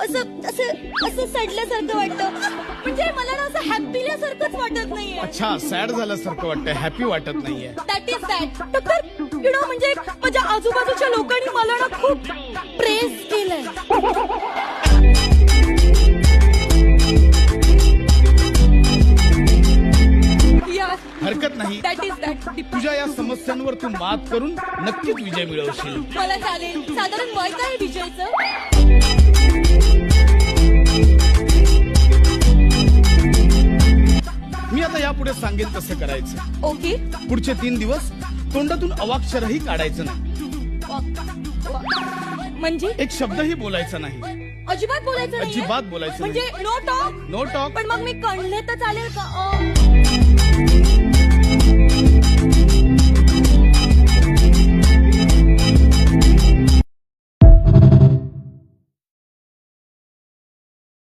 असं असं असं सडल्यासारखं वाटतं. म्हणजे मला ना असं हॅपील्यासारखंच वाटत नाहीये. अच्छा, सॅड झाल्यासारखं वाटतंय, हॅपी वाटत नाहीये. That is that. Doctor, you know, म्हणजे माझ्या आजूबाजूच्या लोकांनी मला ना खूप प्रेस केलंय. हरकत नाही. That is that. तुझ्या या समस्यांवर तू मात करून नक्कीच विजय मिळवशील. मला चालेल. साधारण वय काय विजयचं? मी आता यापुढे सांगेन तसं करायचं. ओके. पुढचे 3 दिवस तोंडातून अवाक्षरही काढायचं नाही. म्हणजे एक शब्दही बोलायचा नाही. अजिबात बोलायचं नाही. अजिबात बोलायचं म्हणजे नाही. No talk. No talk. पण मग मी कणले तर चालेल का?